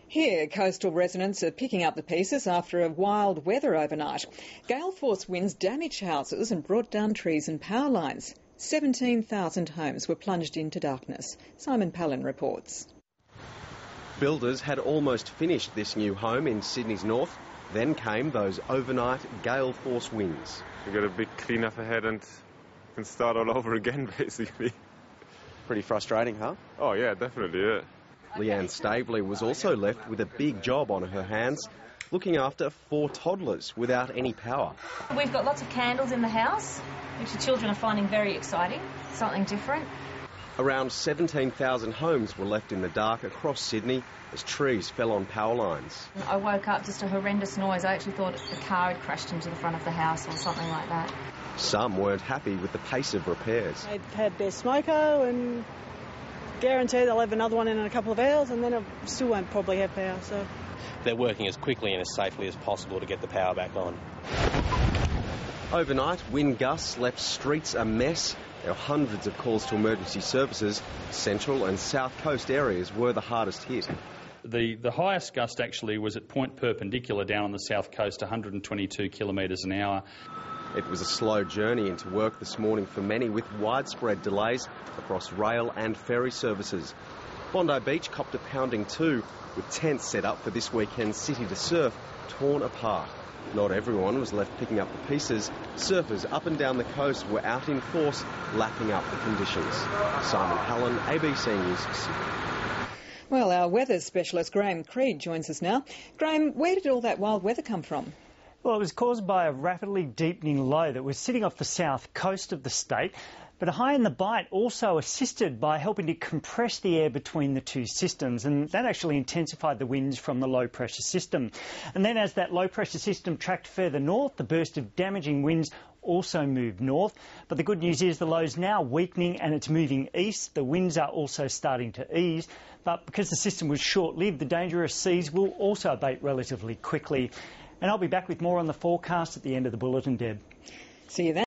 Here, coastal residents are picking up the pieces after a wild weather overnight. Gale force winds damaged houses and brought down trees and power lines. 17,000 homes were plunged into darkness. Simon Palin reports. Builders had almost finished this new home in Sydney's north. Then came those overnight gale force winds. We got a big clean-up ahead and can start all over again, basically. Pretty frustrating, huh? Oh yeah, definitely, yeah. Leanne Staveley was also left with a big job on her hands, looking after 4 toddlers without any power. We've got lots of candles in the house, which the children are finding very exciting, something different. Around 17,000 homes were left in the dark across Sydney as trees fell on power lines. I woke up just a horrendous noise. I actually thought the car had crashed into the front of the house or something like that. Some weren't happy with the pace of repairs. They've had their smoko and guarantee they'll have another one in a couple of hours, and then it still won't probably have power. So they're working as quickly and as safely as possible to get the power back on. Overnight, wind gusts left streets a mess. There were hundreds of calls to emergency services. Central and south coast areas were the hardest hit. The highest gust actually was at point perpendicular down on the south coast, 122 kilometres an hour. It was a slow journey into work this morning for many, with widespread delays across rail and ferry services. Bondi Beach copped a pounding too, with tents set up for this weekend's City to Surf torn apart. Not everyone was left picking up the pieces. Surfers up and down the coast were out in force, lapping up the conditions. Simon Palin, ABC News, Sydney. Well, our weather specialist Graham Creed joins us now. Graham, where did all that wild weather come from? Well, it was caused by a rapidly deepening low that was sitting off the south coast of the state, but a high in the bight also assisted by helping to compress the air between the two systems, and that actually intensified the winds from the low pressure system. And then as that low pressure system tracked further north, the burst of damaging winds also moved north. But the good news is the low's now weakening and it's moving east. The winds are also starting to ease, but because the system was short-lived, the dangerous seas will also abate relatively quickly. And I'll be back with more on the forecast at the end of the bulletin, Deb. See you then.